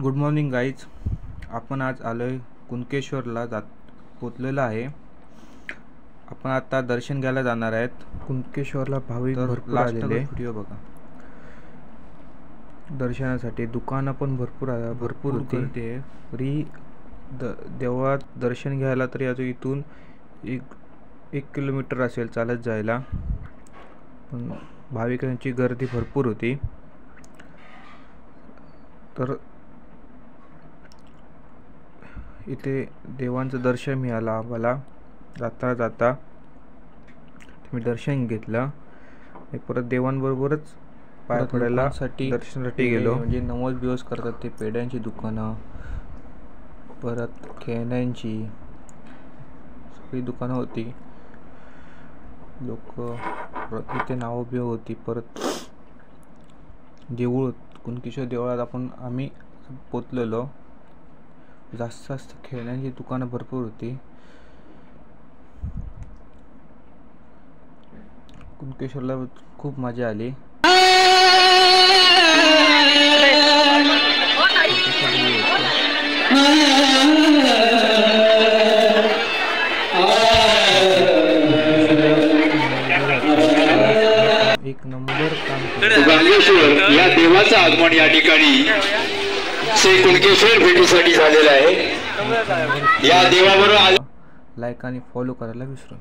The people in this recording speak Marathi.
Good morning guys. आपण आज आलोय कुणकेश्वरला पोचलेलो आहे. आपण आता दर्शन घ्यायला जाणार आहेत. कुणकेश्वरला भाविक भरपूर आलेले. व्हिडिओ बघा. दर्शनासाठी दुकानं पण भरपूर होती. तरी देवळात दर्शन घ्यायला तरी अजून इथून एक किलोमीटर असेल चालत जायला. पण भाविकांची गर्दी भरपूर होती. तर इथे देवांचं दर्शन मिळालं आम्हाला. जाता जाता मी दर्शन घेतलं आणि परत देवांबरोबरच पाय पडायला दर्शनासाठी गेलो. म्हणजे नवस दिवस करतात ते पेड्यांची दुकानं, परत खेळण्यांची सगळी दुकानं होती. लोक इथे नावं बिव होती. परत देऊळ कुणकेश्वर देवळात आम्ही पोचलेलो. जास्त खेळण्यांची दुकानं भरपूर होती. कुणकेश्वरला खूप मजा आली. एक नंबर गंगेश्वर या देवाचं आगमन या ठिकाणी श्री कुणकेश्वर भेटीसाठी झालेलं आहे. या देवाबरोबर लाईक आणि फॉलो करायला विसरू